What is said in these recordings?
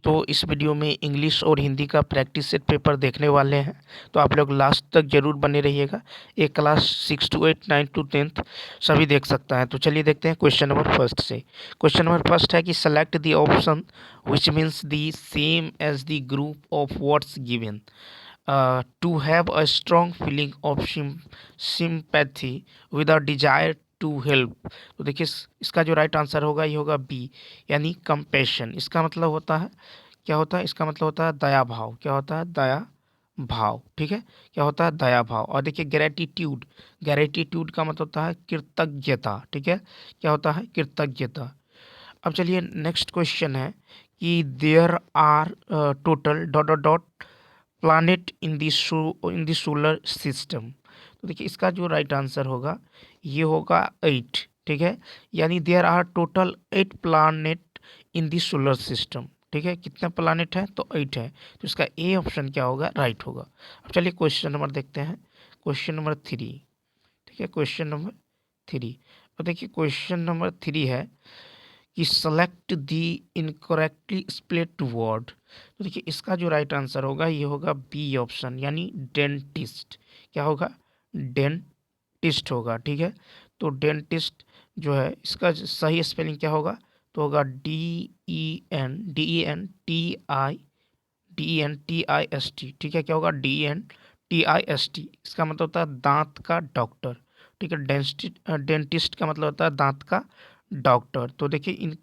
तो इस वीडियो में इंग्लिश और हिंदी का प्रैक्टिस सेट पेपर देखने वाले हैं, तो आप लोग लास्ट तक जरूर बने रहिएगा। एक क्लास 6 to 8, 9 to 10 सभी देख सकता है। तो चलिए देखते हैं क्वेश्चन नंबर फर्स्ट से। क्वेश्चन नंबर फर्स्ट है कि select the option which means the same as the group of words given. To have a strong feeling of sympathy with a desire to help. तो देखिए इसका जो right answer होगा ये होगा बी, यानी कंपैशन। इसका मतलब होता है, क्या होता है, इसका मतलब होता है दया भाव। क्या होता है? दया भाव। ठीक है, क्या होता है? दया भाव। और देखिए ग्रेटिट्यूड, ग्रेटिट्यूड का मतलब होता है कृतज्ञता। ठीक है, क्या होता है? कृतज्ञता। अब चलिए नेक्स्ट क्वेश्चन है कि there are total dot dot dot planet in the solar system. तो देखिए इसका जो राइट आंसर होगा ये होगा 8। ठीक है, यानी there are total 8 planet in the solar system. ठीक है, कितने प्लानिट हैं? तो 8 है। तो इसका ए ऑप्शन क्या होगा? राइट होगा। अब चलिए क्वेश्चन नंबर देखते हैं, क्वेश्चन नंबर 3। ठीक है, क्वेश्चन नंबर 3। अब देखिए क्वेश्चन नंबर 3 है कि सेलेक्ट दी इनकरेक्टली स्प्लिट वर्ड। तो देखिए इसका जो राइट आंसर होगा ये होगा बी ऑप्शन, यानी डेंटिस्ट। क्या होगा? डेंटिस्ट होगा। ठीक है, तो डेंटिस्ट जो है इसका सही स्पेलिंग क्या होगा? तो होगा DENTIST। ठीक है, क्या होगा? DENTIST। इसका मतलब होता है दांत का डॉक्टर। ठीक है, डेंटिस्ट का मतलब होता है दांत का डॉक्टर। तो देखिए इन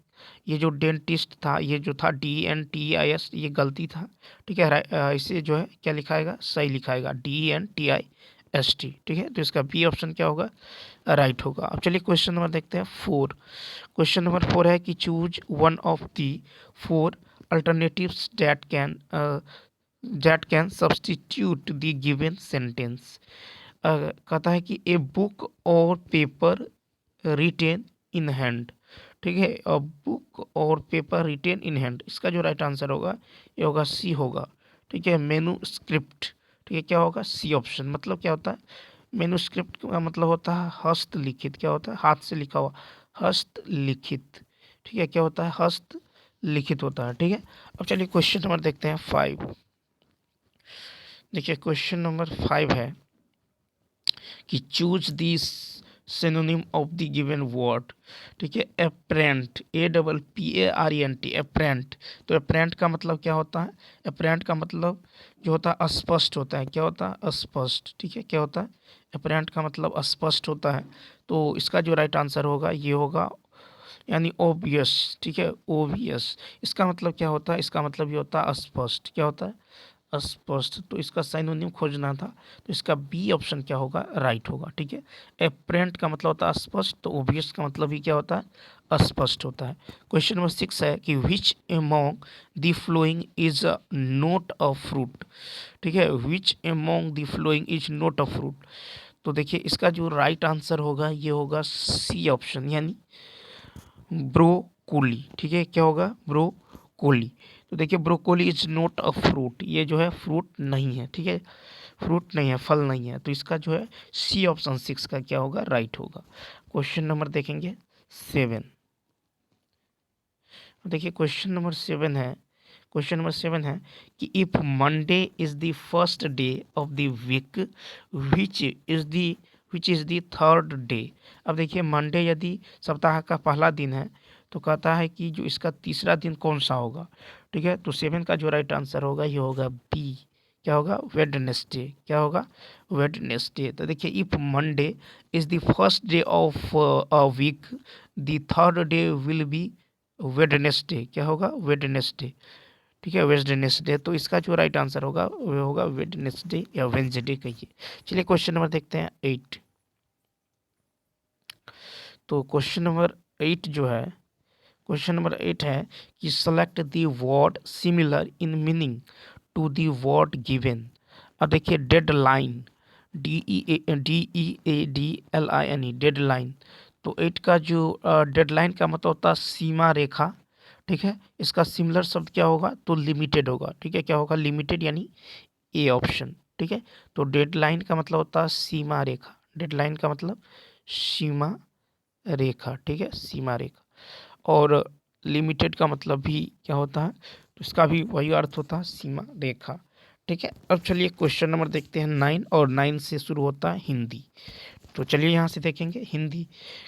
ये जो डेंटिस्ट था, ये जो था DENTIS, ये गलती था। ठीक है, इसे जो है क्या लिखाएगा? सही लिखाएगा, DENTIST। ठीक है, तो इसका बी ऑप्शन क्या होगा? राइट होगा। अब चलिए क्वेश्चन नंबर देखते हैं 4। क्वेश्चन नंबर 4 है कि choose one of the 4 alternatives that can substitute the given sentence। कहता है कि ए बुक और पेपर रिटेन इन हैंड। ठीक है, अ बुक और पेपर रिटेन इन हैंड, इसका जो राइट आंसर होगा ये होगा सी होगा। ठीक है, मेनू स्क्रिप्ट। ठीक है, क्या होगा? C option. मतलब क्या होता है? मेनू स्क्रिप्ट का मतलब होता है हस्तलिखित। क्या होता है? हाथ से लिखा हुआ, हस्तलिखित। ठीक है, क्या होता है? हस्तलिखित होता है। ठीक है, अब चलिए क्वेश्चन नंबर देखते हैं 5। देखिए क्वेश्चन नंबर 5 है कि choose this synonym of the given word. ठीक है, अप्रेंट, APPARENT, अप्रेंट। तो अप्रेंट का मतलब क्या होता है? अप्रेंट का मतलब जो होता है अस्पष्ट होता है। क्या होता है? अस्पष्ट। ठीक है, क्या होता है? अप्रेंट का मतलब अस्पष्ट होता है। तो इसका जो राइट आंसर होगा ये होगा, यानी ओबियस। ठीक है, ओबियस। इसका मतलब क्या होता है? इसका मतलब ये होता है अस्पष्ट। क्या होता है? अस्पष्ट। तो इसका साइनोनिम खोजना था, तो इसका बी ऑप्शन क्या होगा? राइट होगा। ठीक है, एप्रेंट का मतलब होता है अस्पष्ट, तो ओबियस का मतलब ही क्या होता है? अस्पष्ट होता है। क्वेश्चन नंबर 6 है कि विच among the following is note a fruit. ठीक है, विच among the following is note a fruit. तो देखिए इसका जो राइट आंसर होगा ये होगा सी ऑप्शन, यानी ब्रोकोली। ठीक है, क्या होगा? ब्रोकोली। तो देखिए broccoli is not a fruit, ये जो है फ्रूट नहीं है। ठीक है, फ्रूट नहीं है, फल नहीं है। तो इसका जो है सी ऑप्शन 6 का क्या होगा? राइट होगा। क्वेश्चन नंबर देखेंगे 7। देखिए क्वेश्चन नंबर 7 है, क्वेश्चन नंबर 7 है कि if Monday is the first day of the week which is the third day. अब देखिए मंडे यदि सप्ताह का पहला दिन है तो कहता है कि जो इसका तीसरा दिन कौन सा होगा। ठीक है, तो 7 का जो राइट आंसर होगा ये होगा बी। क्या होगा? वेडनेसडे। क्या होगा? वेडनेसडे। तो देखिए if Monday is the first day of a week, the third day will be Wednesday. क्या होगा? वेडनेसडे। ठीक है, वेडनेसडे। तो इसका जो राइट आंसर होगा वो होगा वेडनेसडे या वेंसडे कहिए। चलिए क्वेश्चन नंबर देखते हैं 8। तो क्वेश्चन नंबर 8 जो है, क्वेश्चन नंबर 8 है कि select the word similar in meaning to the word given. अब देखिए डेडलाइन, DEADLINE, डेडलाइन। तो 8 का जो डेडलाइन का मतलब होता है सीमा रेखा। ठीक है, इसका सिमिलर शब्द क्या होगा? तो लिमिटेड होगा। ठीक है, क्या होगा? लिमिटेड, यानी ए ऑप्शन। ठीक है, तो डेडलाइन का मतलब होता है सीमा रेखा। डेडलाइन का मतलब सीमा रेखा। ठीक है, सीमा रेखा। और लिमिटेड का मतलब भी क्या होता है? तो इसका भी वही अर्थ होता है, सीमा रेखा। ठीक है, अब चलिए क्वेश्चन नंबर देखते हैं 9, और 9 से शुरू होता है हिंदी। तो चलिए यहाँ से देखेंगे हिंदी।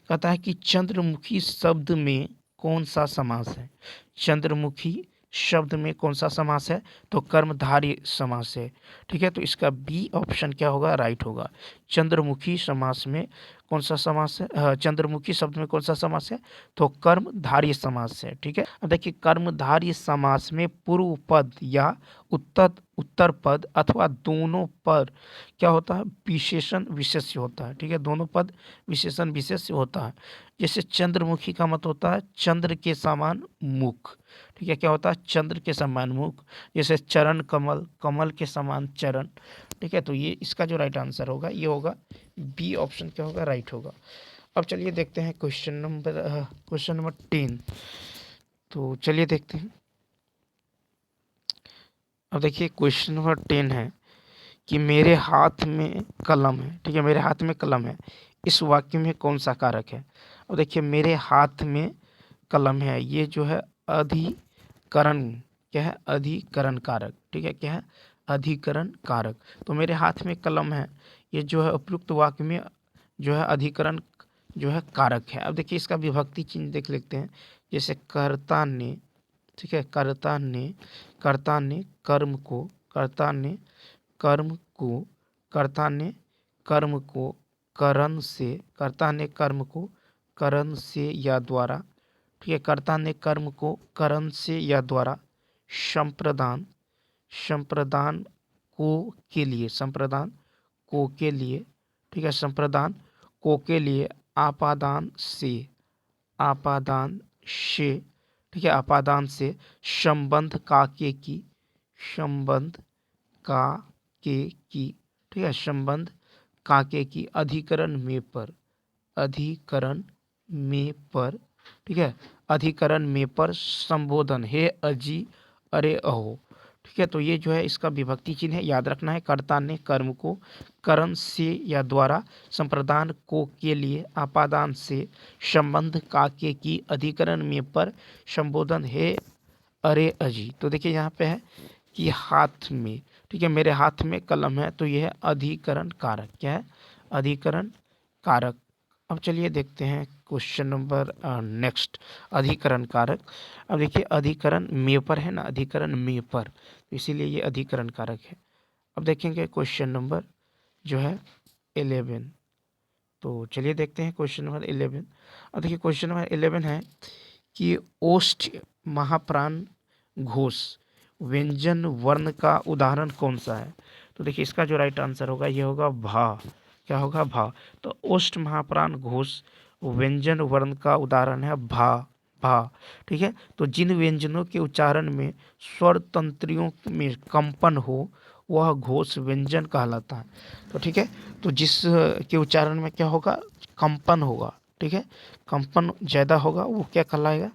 कहता है कि चंद्रमुखी शब्द में कौन सा समास है। चंद्रमुखी शब्द में कौन सा समास है, तो कर्मधारय समास है। ठीक है, तो इसका बी ऑप्शन क्या होगा, राइट होगा। चंद्रमुखी समास में कौन सा समास है, चंद्रमुखी शब्द में कौन सा समास है, तो कर्मधारय समास है। ठीक है, अब देखिए कर्मधारय समास में पूर्व पद या उत्तर उत्तर पद अथवा दोनों पर क्या होता है, विशेषण विशेष्य होता है। ठीक है, दोनों पद विशेषण विशेष्य होता है। जैसे चंद्रमुखी का मत होता है चंद्र के समान मुख। ठीक है, क्या होता है, चंद्र के समान मुख। जैसे चरण कमल, कमल के समान चरण। ठीक है, तो ये इसका जो राइट आंसर होगा ये होगा बी ऑप्शन, क्या होगा, राइट होगा। अब चलिए देखते हैं क्वेश्चन नंबर 10। तो चलिए देखते हैं। अब देखिए क्वेश्चन नंबर 10 है कि मेरे हाथ में कलम है। ठीक है, मेरे हाथ में कलम है, इस वाक्य में कौन सा कारक है। अब देखिए मेरे हाथ में कलम है, ये जो है अधिकरण, क्या है, अधिकरण कारक। ठीक है, क्या है, अधिकरण कारक। तो मेरे हाथ में कलम है, ये जो है उपयुक्त वाक्य में जो है अधिकरण जो है कारक है। अब देखिए इसका विभक्ति चिन्ह देख लेते हैं। जैसे कर्ता ने, ठीक है, कर्ता ने कर्म को, कर्ता ने कर्म को, कर्ता ने कर्म को करण से, कर्ता ने कर्म को करण से या द्वारा, ठीक है, कर्ता ने कर्म को करण से या द्वारा संप्रदान, संप्रदान को के लिए, संप्रदान को के लिए, ठीक है, संप्रदान को के लिए आपादान से, आपादान से, ठीक है, आपादान से संबंध का के की, संबंध का के की, ठीक है, संबंध काके की अधिकरण में पर, अधिकरण में पर, ठीक है, अधिकरण में पर संबोधन, हे अजी अरे अहो। ठीक है, तो ये जो है इसका विभक्ति चिन्ह है, याद रखना है। कर्ता ने कर्म को करण से या द्वारा संप्रदान को के लिए आपादान से संबंध काके की अधिकरण में पर संबोधन, हे अरे अजी। तो देखिए यहाँ पे है कि हाथ में, ठीक है, मेरे हाथ में कलम है, तो यह है अधिकरण कारक। क्या है, अधिकरण कारक। अब चलिए देखते हैं क्वेश्चन नंबर नेक्स्ट, अधिकरण कारक। अब देखिए अधिकरण में पर है ना, अधिकरण में पर, तो इसीलिए ये अधिकरण कारक है। अब देखेंगे क्वेश्चन नंबर जो है 11। तो चलिए देखते हैं क्वेश्चन नंबर 11। अब देखिए क्वेश्चन नंबर 11 है कि ओष्ठ महाप्राण घोष व्यंजन वर्ण का उदाहरण कौन सा है। तो देखिए इसका जो राइट आंसर होगा ये होगा भा। क्या होगा, भा। तो ओष्ठ महाप्राण घोष व्यंजन वर्ण का उदाहरण है भा, भा। ठीक है, तो जिन व्यंजनों के उच्चारण में स्वर तंत्रियों में कंपन हो वह घोष व्यंजन कहलाता है। तो ठीक है, तो जिस के उच्चारण में क्या होगा, कंपन होगा, ठीक है, कंपन ज़्यादा होगा, वो क्या कहलाएगा,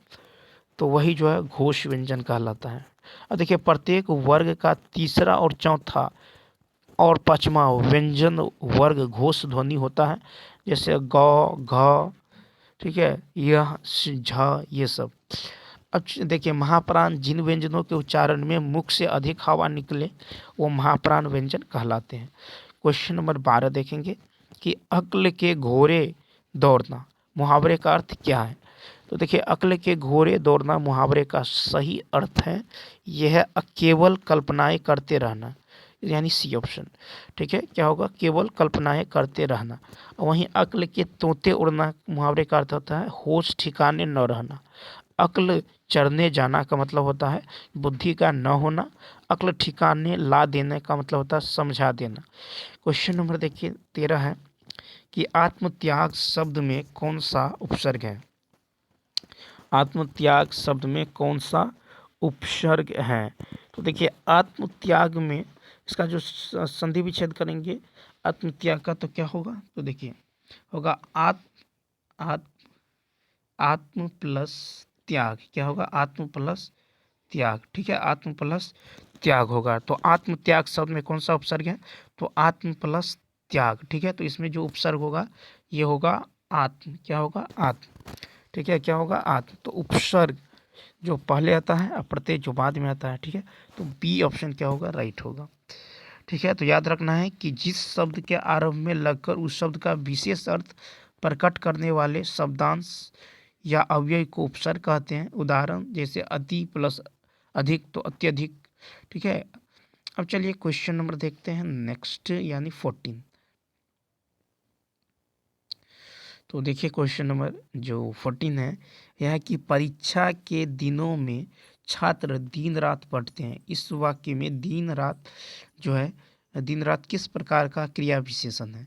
तो वही जो है घोष व्यंजन कहलाता है। अब देखिए प्रत्येक वर्ग का तीसरा और चौथा और पांचवा व्यंजन वर्ग घोष ध्वनि होता है। जैसे ग, घ, ठीक है, यह, झ, ये सब। अब देखिए महाप्राण जिन व्यंजनों के उच्चारण में मुख से अधिक हवा निकले वो महाप्राण व्यंजन कहलाते हैं। क्वेश्चन नंबर 12 देखेंगे कि अक्ल के घोड़े दौड़ना मुहावरे का अर्थ क्या है। तो देखिए अक्ल के घोड़े दौड़ना मुहावरे का सही अर्थ है यह केवल कल्पनाएं करते रहना, यानी सी ऑप्शन। ठीक है, क्या होगा, केवल कल्पनाएं करते रहना। वहीं अक्ल के तोते उड़ना मुहावरे का अर्थ होता है होश ठिकाने न रहना। अक्ल चढ़ने जाना का मतलब होता है बुद्धि का न होना। अक्ल ठिकाने ला देने का मतलब होता है समझा देना। क्वेश्चन नंबर देखिए 13 है कि आत्मत्याग शब्द में कौन सा उपसर्ग है। आत्मत्याग शब्द में कौन सा उपसर्ग है। तो देखिए आत्मत्याग में इसका जो संधि विच्छेद करेंगे आत्मत्याग का, तो क्या होगा, तो देखिए होगा आत्म प्लस त्याग। क्या होगा, आत्म प्लस त्याग। ठीक है, आत्म प्लस त्याग होगा। तो आत्म त्याग शब्द में कौन सा उपसर्ग है, तो आत्म प्लस त्याग। ठीक है, तो इसमें जो उपसर्ग होगा ये होगा आत्म। क्या होगा, आत्म। ठीक है, क्या होगा, आत्म। तो उपसर्ग जो पहले आता है और प्रत्यय जो बाद में आता है। ठीक है, तो बी ऑप्शन क्या होगा, राइट होगा। ठीक है, तो याद रखना है कि जिस शब्द के आरंभ में लगकर उस शब्द का विशेष अर्थ प्रकट करने वाले शब्दांश या अव्यय को उपसर्ग कहते हैं। उदाहरण जैसे अति प्लस अधिक तो अत्यधिक। ठीक है, अब चलिए क्वेश्चन नंबर देखते हैं नेक्स्ट, यानी 14। तो देखिए क्वेश्चन नंबर जो 14 है, यह है कि परीक्षा के दिनों में छात्र दिन रात पढ़ते हैं। इस वाक्य में दिन रात जो है, दिन रात किस प्रकार का क्रिया विशेषण है।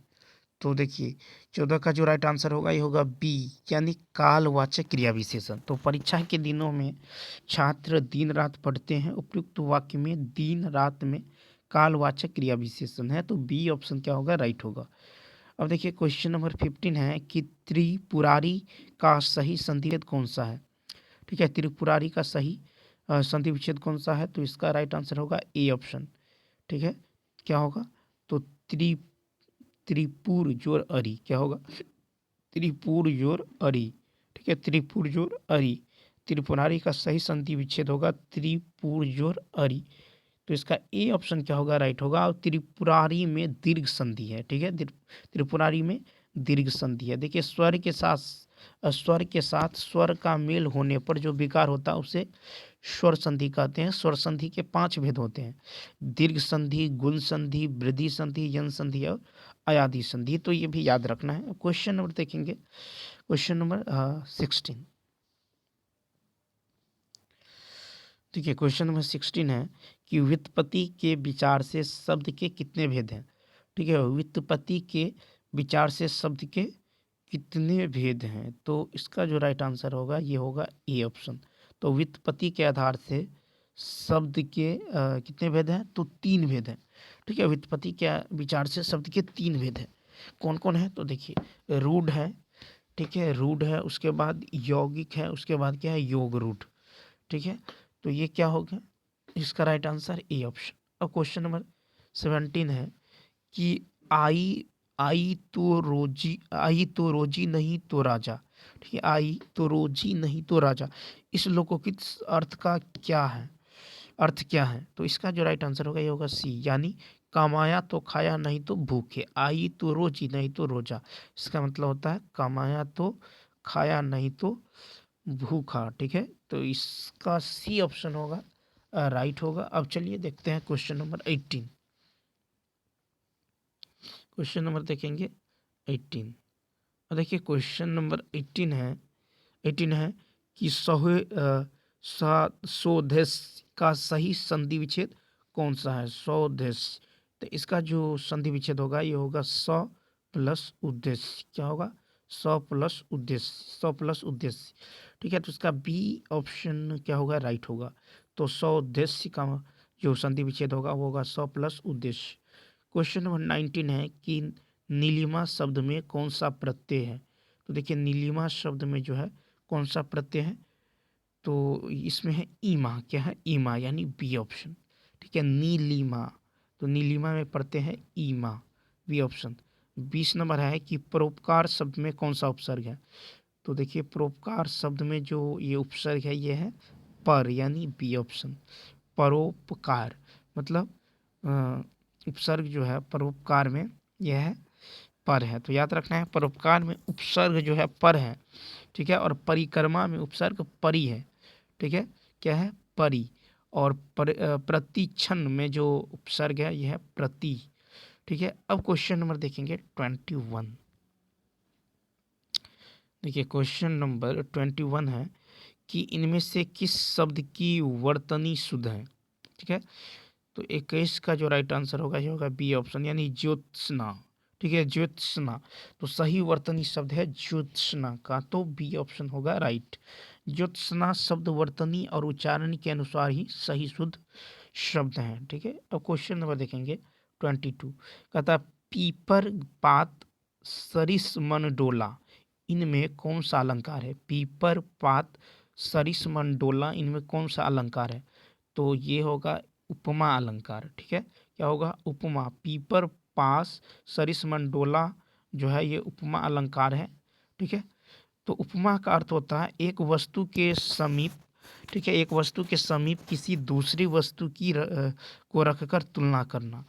तो देखिए 14 का जो राइट आंसर होगा ये होगा बी, यानी कालवाचक क्रिया विशेषण। तो परीक्षा के दिनों में छात्र दिन रात पढ़ते हैं, उपयुक्त वाक्य में दिन रात में कालवाचक क्रिया विशेषण है, तो बी ऑप्शन क्या होगा, राइट होगा। अब देखिए क्वेश्चन नंबर 15 है कि त्रिपुरारी का सही संधि विच्छेद कौन सा है। ठीक है, त्रिपुरारी का सही संधि विच्छेद कौन सा है, तो इसका राइट आंसर होगा ए ऑप्शन। ठीक है, क्या होगा, तो त्रिपुर जोर अरी, क्या होगा, त्रिपुर जोर अरी। ठीक है, त्रिपुर जोर अरी, त्रिपुरारी का सही संधि विच्छेद होगा त्रिपुर जोर अरी। तो इसका ए ऑप्शन क्या होगा, राइट होगा। और त्रिपुरारी में दीर्घ संधि है। ठीक है, त्रिपुरारी में दीर्घ संधि है। देखिए स्वर के साथ स्वर का मेल होने पर जो विकार होता है उसे स्वर संधि कहते हैं। स्वर संधि के 5 भेद होते हैं, दीर्घ संधि, गुण संधि, वृद्धि संधि, यन संधि और अयादि संधि। तो ये भी याद रखना है। क्वेश्चन नंबर देखेंगे, क्वेश्चन नंबर 16। देखिए क्वेश्चन नंबर 16 है कि व्युत्पत्ति के विचार से शब्द के कितने भेद हैं। ठीक है, व्युत्पत्ति के विचार से शब्द के कितने भेद हैं, तो इसका जो राइट आंसर होगा ये होगा ए ऑप्शन। तो व्युत्पत्ति के आधार से शब्द के कितने भेद हैं, तो 3 भेद हैं। ठीक है, व्युत्पत्ति के विचार से शब्द के 3 भेद हैं। कौन कौन है, तो देखिए रूढ़ है। ठीक है, रूढ़ है, उसके बाद यौगिक है, उसके बाद क्या है, योग रूढ़। ठीक है, तो ये क्या हो गया, इसका राइट आंसर ए ऑप्शन। अब क्वेश्चन नंबर 17 है कि आई आई तो रोजी नहीं तो राजा। ठीक है, आई तो रोजी नहीं तो राजा, इस लोकोकित अर्थ का क्या है, अर्थ क्या है, तो इसका जो राइट आंसर होगा ये होगा सी, यानी कमाया तो खाया नहीं तो भूखे। आई तो रोजी नहीं तो रोजा, इसका मतलब होता है कमाया तो खाया नहीं तो भूखा। ठीक है, तो इसका सी ऑप्शन होगा, राइट होगा। अब चलिए देखते हैं क्वेश्चन नंबर 18। क्वेश्चन नंबर देखेंगे 18। और देखिए क्वेश्चन नंबर 18 है कि स्वदेश का सही संधि विच्छेद कौन सा है, स्वदेश। तो इसका जो संधि विच्छेद होगा ये होगा स्व प्लस उद्देश्य। क्या होगा, स्व प्लस उद्देश्य, स्व प्लस उद्देश्य। ठीक है, तो इसका बी ऑप्शन क्या होगा, राइट होगा। तो स्वदेश का जो संधि विच्छेद होगा वो होगा स्व प्लस उद्देश्य। क्वेश्चन नंबर 19 है कि नीलिमा शब्द में कौन सा प्रत्यय है। तो देखिए नीलिमा शब्द में जो है कौन सा प्रत्यय है, तो इसमें है ईमा। क्या है, ईमा, यानी बी ऑप्शन। ठीक है, नीलिमा, तो नीलिमा में प्रत्यय है ईमा, बी ऑप्शन। 20 नंबर है कि परोपकार शब्द में कौन सा उपसर्ग है। तो देखिए परोपकार शब्द में जो ये उपसर्ग है ये है पर, यानी बी ऑप्शन। परोपकार मतलब उपसर्ग जो है परोपकार में यह है पर है, तो याद रखना है परोपकार में उपसर्ग जो है पर है। ठीक है, और परिक्रमा में उपसर्ग परी है। ठीक है, क्या है, परी। और प्रतिक्षण में जो उपसर्ग है यह है प्रति। ठीक है, अब क्वेश्चन नंबर देखेंगे 21। देखिए क्वेश्चन नंबर 21 है कि इनमें से किस शब्द की वर्तनी शुद्ध है। ठीक है, तो 21 का जो राइट आंसर होगा ये होगा बी ऑप्शन, यानी ज्योत्सना। ठीक है, ज्योत्सना, तो सही वर्तनी शब्द है ज्योत्सना का, तो बी ऑप्शन होगा राइट। ज्योत्सना शब्द वर्तनी और उच्चारण के अनुसार ही सही शुद्ध शब्द हैं। ठीक है, अब क्वेश्चन नंबर देखेंगे 22। कहता है पीपर पात सरिस मन डोला, इनमें कौन सा अलंकार है। पीपर पात सरिस मन डोला, इनमें कौन सा अलंकार है, तो ये होगा उपमा अलंकार। ठीक है, क्या होगा, उपमा। पीपर पास सरिस मंडोला जो है ये उपमा अलंकार है। ठीक है, तो उपमा का अर्थ होता है एक वस्तु के समीप ठीक है, एक वस्तु के समीप किसी दूसरी वस्तु की को रखकर तुलना करना।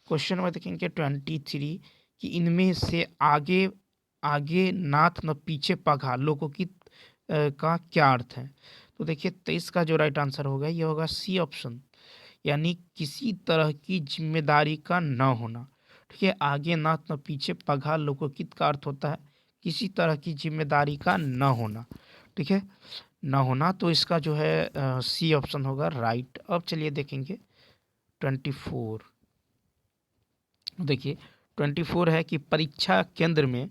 क्वेश्चन में देखेंगे 23 कि इनमें से आगे आगे नाथ न पीछे पघा लोकोकित का क्या अर्थ है। तो देखिए 23 का जो राइट आंसर होगा ये होगा सी ऑप्शन, यानी किसी तरह की जिम्मेदारी का न होना। ठीक है, आगे नाथ न पीछे पघा लोकोकित का अर्थ होता है किसी तरह की जिम्मेदारी का न होना। ठीक है, न होना, तो इसका जो है सी ऑप्शन होगा राइट। अब चलिए देखेंगे 24। देखिए 24 है कि परीक्षा केंद्र में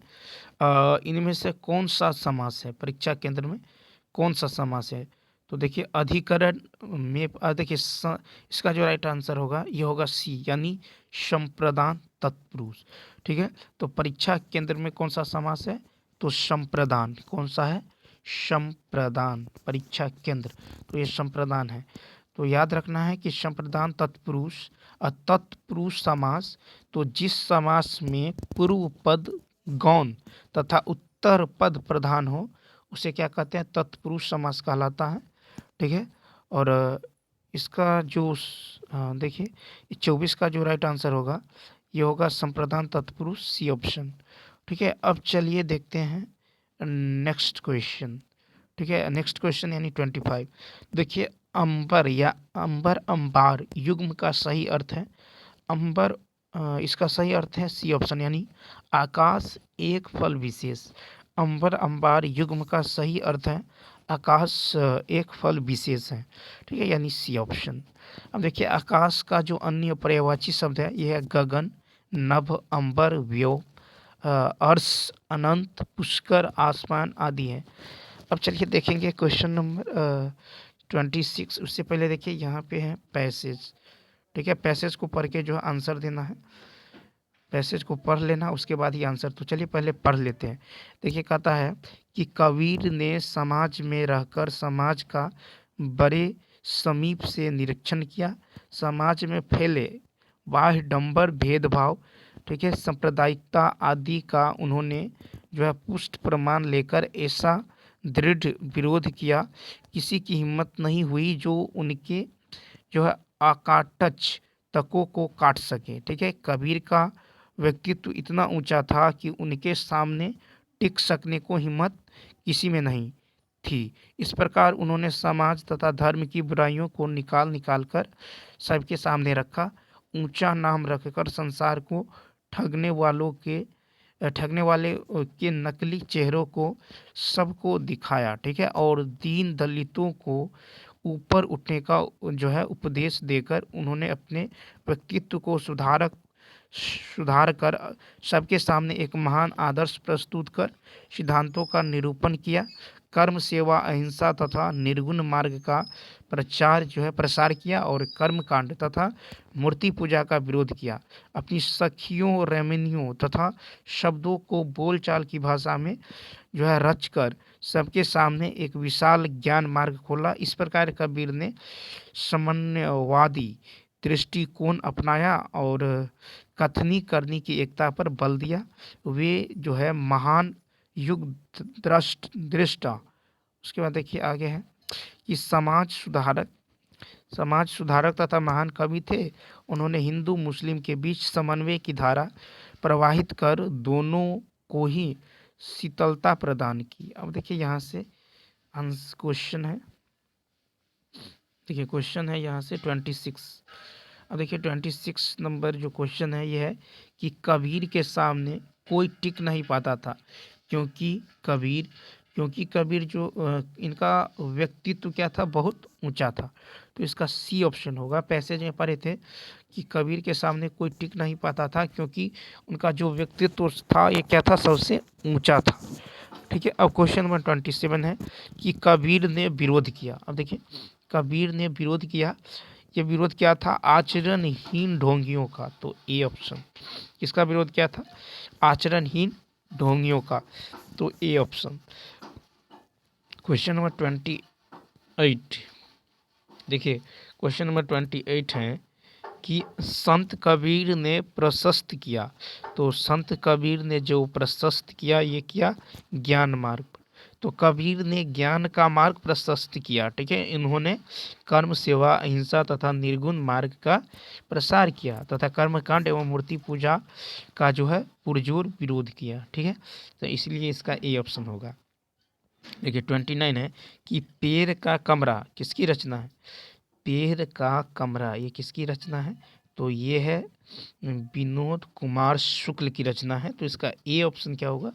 इनमें से कौन सा समास है, परीक्षा केंद्र में कौन सा समास है। तो देखिए अधिकरण में देखिए इसका जो राइट आंसर होगा ये होगा सी, यानी संप्रदान तत्पुरुष। ठीक है, तो परीक्षा केंद्र में कौन सा समास है, तो संप्रदान। कौन सा है, संप्रदान, परीक्षा केंद्र, तो ये संप्रदान है। तो याद रखना है कि संप्रदान तत्पुरुष तत्पुरुष समास, तो जिस समास में पूर्व पद गौण तथा उत्तर पद प्रधान हो उसे क्या कहते हैं, तत्पुरुष समास कहलाता है। ठीक है, और इसका जो देखिए 24 का जो राइट आंसर होगा ये होगा संप्रदान तत्पुरुष, सी ऑप्शन। ठीक है, अब चलिए देखते हैं नेक्स्ट क्वेश्चन। ठीक है, नेक्स्ट क्वेश्चन यानी 25। देखिए अंबर या अंबर अंबार युग्म का सही अर्थ है अंबर, इसका सही अर्थ है सी ऑप्शन, यानी आकाश एक फल विशेष। अंबर अंबार युग्म का सही अर्थ है आकाश एक फल विशेष है। ठीक है, यानी सी ऑप्शन। अब देखिए आकाश का जो अन्य पर्यायवाची शब्द है यह है गगन, नभ, अंबर, व्योम, अर्श, अनंत, पुष्कर, आसमान आदि है। अब चलिए देखेंगे क्वेश्चन नंबर 26। उससे पहले देखिए यहाँ पे है पैसेज। ठीक है, पैसेज को पढ़ के जो है आंसर देना है, पैसेज को पढ़ लेना उसके बाद ही आंसर। तो चलिए पहले पढ़ लेते हैं। देखिए कहता है कि कबीर ने समाज में रहकर समाज का बड़े समीप से निरीक्षण किया, समाज में फैले बाह्यडंबर, भेदभाव, ठीक है, सांप्रदायिकता आदि का उन्होंने जो है पुष्ट प्रमाण लेकर ऐसा दृढ़ विरोध किया, किसी की हिम्मत नहीं हुई जो उनके जो है अकाटच तकों को काट सके। ठीक है, कबीर का व्यक्तित्व इतना ऊंचा था कि उनके सामने टिक सकने को हिम्मत किसी में नहीं थी। इस प्रकार उन्होंने समाज तथा धर्म की बुराइयों को निकाल निकाल कर सबके सामने रखा, ऊंचा नाम रखकर संसार को ठगने वाले के नकली चेहरों को सबको दिखाया। ठीक है, और दीन दलितों को ऊपर उठने का जो है उपदेश देकर उन्होंने अपने व्यक्तित्व को सुधार कर सबके सामने एक महान आदर्श प्रस्तुत कर सिद्धांतों का निरूपण किया, कर्म, सेवा, अहिंसा तथा निर्गुण मार्ग का प्रसार किया और कर्मकांड तथा मूर्ति पूजा का विरोध किया। अपनी सखियों, रेमिनियों तथा शब्दों को बोलचाल की भाषा में जो है रचकर सबके सामने एक विशाल ज्ञान मार्ग खोला। इस प्रकार कबीर ने समन्वयवादी दृष्टिकोण अपनाया और कथनी करनी की एकता पर बल दिया। वे जो है महान युग दृष्टा। उसके बाद देखिए आगे है कि समाज सुधारक तथा महान कवि थे। उन्होंने हिंदू मुस्लिम के बीच समन्वय की धारा प्रवाहित कर दोनों को ही शीतलता प्रदान की। अब देखिए यहाँ से क्वेश्चन है, देखिए क्वेश्चन है यहाँ से 26। अब देखिए 26 नंबर जो क्वेश्चन है ये है कि कबीर के सामने कोई टिक नहीं पाता था, क्योंकि कबीर जो इनका व्यक्तित्व क्या था, बहुत ऊंचा था। तो इसका सी ऑप्शन होगा। पैसेज में पढ़े थे कि कबीर के सामने कोई टिक नहीं पाता था क्योंकि उनका जो व्यक्तित्व था ये क्या था, सबसे ऊंचा था। ठीक है, अब क्वेश्चन नंबर 27 है कि कबीर ने विरोध किया। अब देखिए कबीर ने विरोध किया, ये विरोध क्या था, आचरणहीन ढोंगियों का। तो ए ऑप्शन। किसका विरोध किया था, आचरणहीन ढोंगियों का। तो ए ऑप्शन। Question number 28। देखिए क्वेश्चन नंबर 28 है कि संत कबीर ने प्रशस्त किया। तो संत कबीर ने जो प्रशस्त किया ये किया ज्ञान मार्ग। तो कबीर ने ज्ञान का मार्ग प्रशस्त किया, ठीक है। इन्होंने कर्म, सेवा, अहिंसा तथा निर्गुण मार्ग का प्रसार किया तथा कर्मकांड एवं मूर्ति पूजा का जो है पुरजोर विरोध किया, ठीक है। तो इसलिए इसका ए ऑप्शन होगा। देखिए 29 है कि पेड़ का कमरा किसकी रचना है। पेड़ का कमरा ये किसकी रचना है, तो ये है विनोद कुमार शुक्ल की रचना है। तो इसका ए ऑप्शन क्या होगा,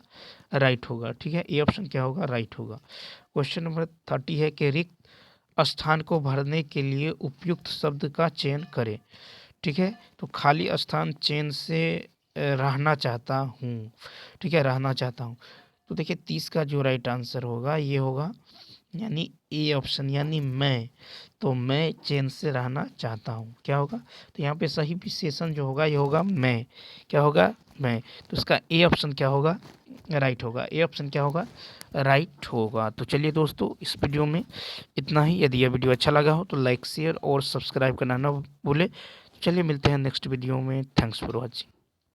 राइट होगा, ठीक है। ए ऑप्शन क्या होगा, राइट होगा। क्वेश्चन नंबर 30 है कि रिक्त स्थान को भरने के लिए उपयुक्त शब्द का चयन करें, ठीक है। तो खाली स्थान चयन से रहना चाहता हूँ, ठीक है, रहना चाहता हूँ। तो देखिए 30 का जो राइट आंसर होगा ये होगा यानी ए ऑप्शन, यानी मैं। तो मैं चैन से रहना चाहता हूँ, क्या होगा, तो यहाँ पे सही विशेषण जो होगा ये होगा मैं, क्या होगा, मैं। तो इसका ए ऑप्शन क्या होगा, राइट होगा। ए ऑप्शन क्या होगा, राइट होगा। तो चलिए दोस्तों इस वीडियो में इतना ही। यदि यह वीडियो अच्छा लगा हो तो लाइक, शेयर और सब्सक्राइब करना ना भूले। चलिए मिलते हैं नेक्स्ट वीडियो में। Thanks for watching.